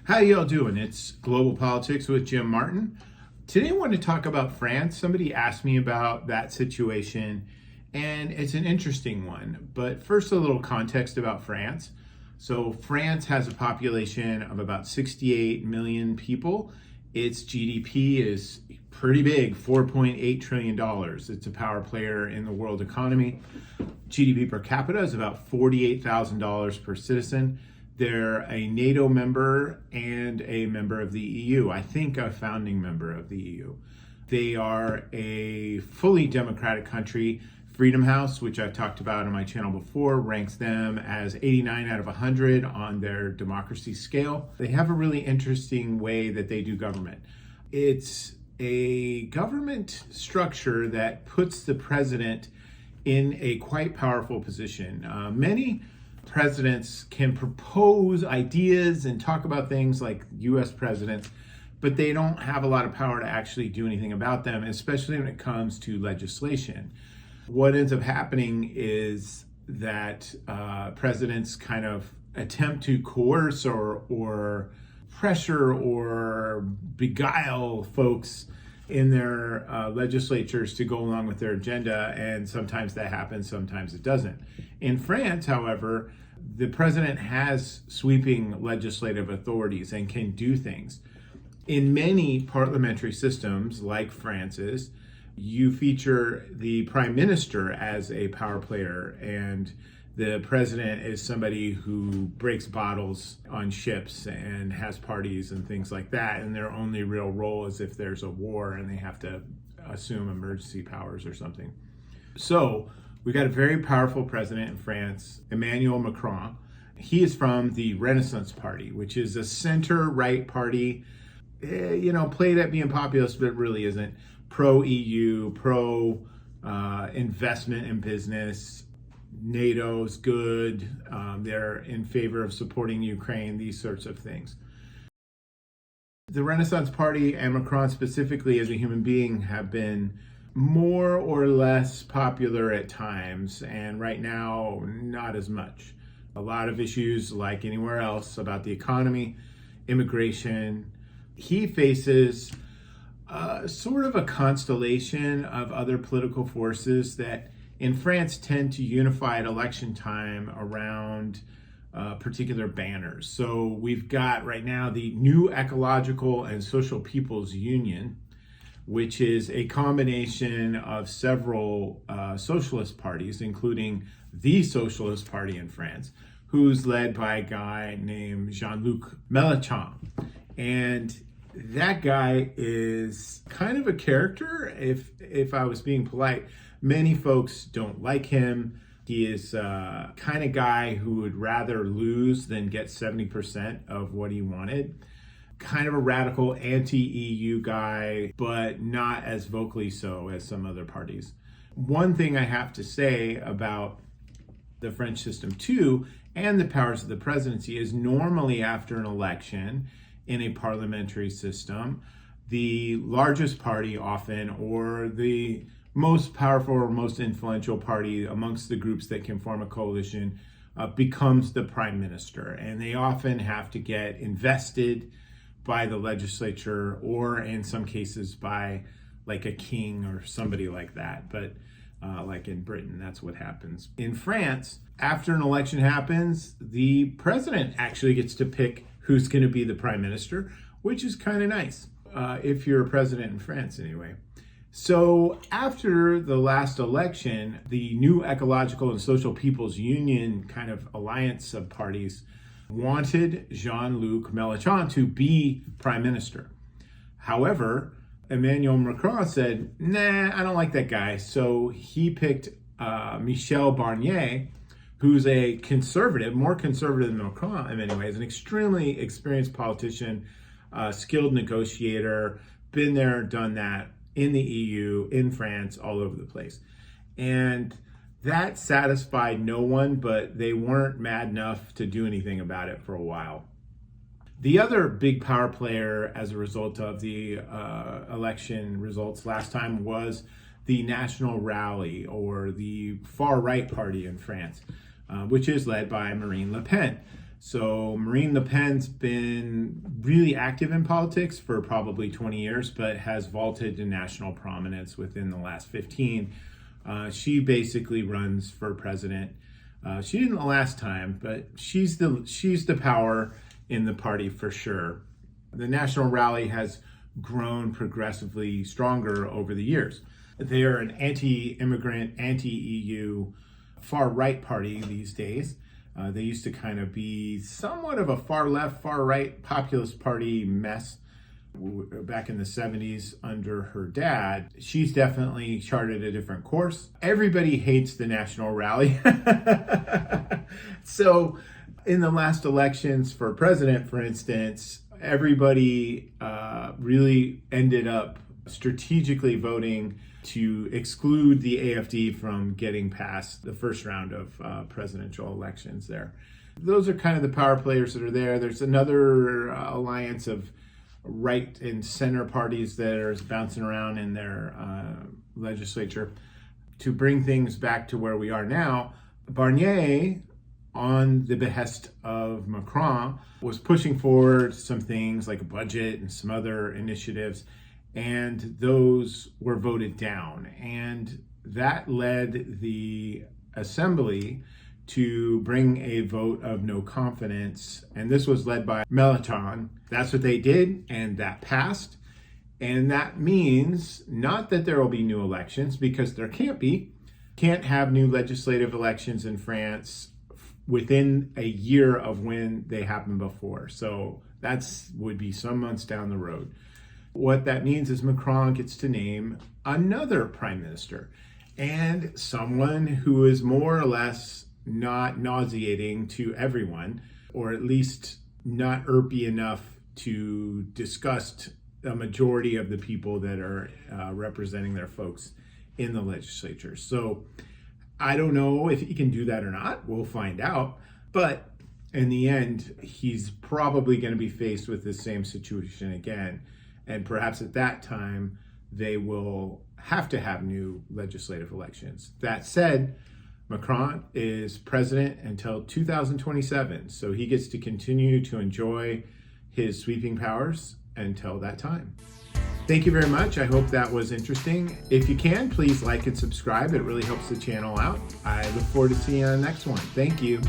How y'all doing? It's Global Politics with Jim Martin. Today I want to talk about France. Somebody asked me about that situation, and it's an interesting one. But first, a little context about France. So France has a population of about 68 million people. Its GDP is pretty big, $4.8 trillion. It's a power player in the world economy. GDP per capita is about $48,000 per citizen. They're a NATO member and a member of the EU. I think a founding member of the EU. They are a fully democratic country. Freedom House, which I've talked about on my channel before, ranks them as 89 out of 100 on their democracy scale. They have a really interesting way that they do government. It's a government structure that puts the president in a quite powerful position. Many presidents can propose ideas and talk about things like US presidents, but they don't have a lot of power to actually do anything about them, especially when it comes to legislation. What ends up happening is that presidents kind of attempt to coerce or pressure or beguile folks in their legislatures to go along with their agenda, and sometimes that happens, sometimes it doesn't. In France, however, the president has sweeping legislative authorities and can do things. In many parliamentary systems, like France's, you feature the prime minister as a power player, and the president is somebody who breaks bottles on ships and has parties and things like that, and their only real role is if there's a war and they have to assume emergency powers or something. So we got a very powerful president in France, Emmanuel Macron. He is from the Renaissance Party, which is a center-right party, played at being populist, but it really isn't. Pro-EU, pro-investment in business. NATO's good. They're in favor of supporting Ukraine, these sorts of things. The Renaissance Party and Macron specifically as a human being have been more or less popular at times, and right now, not as much. A lot of issues, like anywhere else, about the economy, immigration. He faces sort of a constellation of other political forces that in France tend to unify at election time around particular banners. So we've got right now the New Ecological and Social People's Union, which is a combination of several socialist parties, including the Socialist Party in France, who's led by a guy named Jean-Luc Mélenchon. And that guy is kind of a character, if I was being polite. Many folks don't like him. He is kind of guy who would rather lose than get 70% of what he wanted. Kind of a radical anti-EU guy, but not as vocally so as some other parties. One thing I have to say about the French system too, and the powers of the presidency, is normally after an election in a parliamentary system, the largest party often, or the most powerful or most influential party amongst the groups that can form a coalition, becomes the prime minister. And they often have to get invested by the legislature, or in some cases by like a king or somebody like that. But like in Britain, that's what happens. In France, after an election happens, the president actually gets to pick who's going to be the prime minister, which is kind of nice, if you're a president in France anyway. So after the last election, the New Ecological and Social People's Union kind of alliance of parties wanted Jean-Luc Mélenchon to be prime minister. However, Emmanuel Macron said, nah, I don't like that guy. So he picked Michel Barnier, who's a conservative, more conservative than Macron in many ways, an extremely experienced politician, skilled negotiator, been there, done that in the EU, in France, all over the place. And that satisfied no one, but they weren't mad enough to do anything about it for a while. The other big power player as a result of the election results last time was the National Rally, or the far-right party in France, which is led by Marine Le Pen. So Marine Le Pen's been really active in politics for probably 20 years, but has vaulted to national prominence within the last 15. She basically runs for president. She didn't the last time, but she's the power in the party for sure. The National Rally has grown progressively stronger over the years. They are an anti-immigrant, anti-EU, far-right party these days. They used to kind of be somewhat of a far-left, far-right populist party mess back in the 70s under her dad. She's definitely charted a different course. Everybody hates the National Rally. So in the last elections for president, for instance, everybody really ended up strategically voting to exclude the AFD from getting past the first round of presidential elections there. Those are kind of the power players that are there. There's another alliance of right and center parties that are bouncing around in their legislature to bring things back to where we are now. Barnier, on the behest of Macron, was pushing forward some things like a budget and some other initiatives, and those were voted down. And that led the Assembly to bring a vote of no confidence. And this was led by Macron. That's what they did, and that passed. And that means not that there will be new elections, because there can't be. Can't have new legislative elections in France within a year of when they happened before. So that's would be some months down the road. What that means is Macron gets to name another prime minister, and someone who is more or less not nauseating to everyone, or at least not irpy enough to disgust a majority of the people that are representing their folks in the legislature. So I don't know if he can do that or not. We'll find out. But in the end, he's probably going to be faced with the same situation again. And perhaps at that time, they will have to have new legislative elections. That said, Macron is president until 2027. So he gets to continue to enjoy his sweeping powers until that time. Thank you very much. I hope that was interesting. If you can, please like and subscribe. It really helps the channel out. I look forward to seeing you on the next one. Thank you.